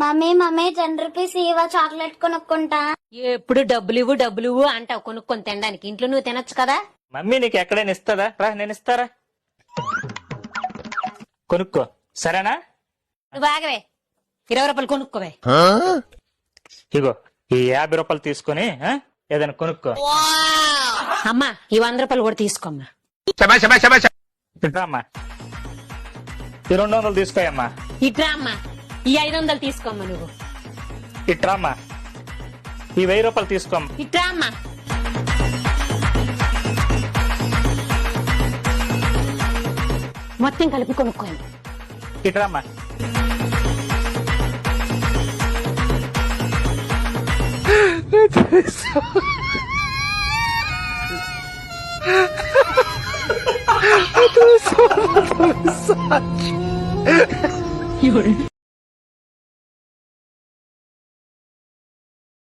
Mummy mummy 10 rupees ఇవా chocolate కొనుక్కుంటా. ఎప్పుడు డబ్బులు ఇవ్వు అంటావు కొనుక్కొని తినడానికి. ఇంట్లో నువ్వు తినొచ్చు కదా. మమ్మీ నీకు ఎక్కడైనా ఇస్తుందా? రా నేను ఇస్తారా, కొనుక్కో సరేనా? నువ్వు ఆగవే, 20 రూపాయలు కొనుక్కోవే. ఇగో ఈ 50 రూపాయలు తీసుకొని ఏదైనా కొనుక్కో. అమ్మా ఈ 100 రూపాయలు కూడా తీసుకోమ్మా. ఇట్రా అమ్మా, ఈ 200 తీసుకోయమ్మా. ఇట్రా అమ్మా, ఈ 500 తీసుకోమ్మా. నువ్వు ఇట్రా అమ్మా, ఈ 1000 రూపాయలు తీసుకోమ్మా. ఇట్రా అమ్మా. మొత్తం కలిపి కొనుక్కోండి. ఇట్రా అమ్మా.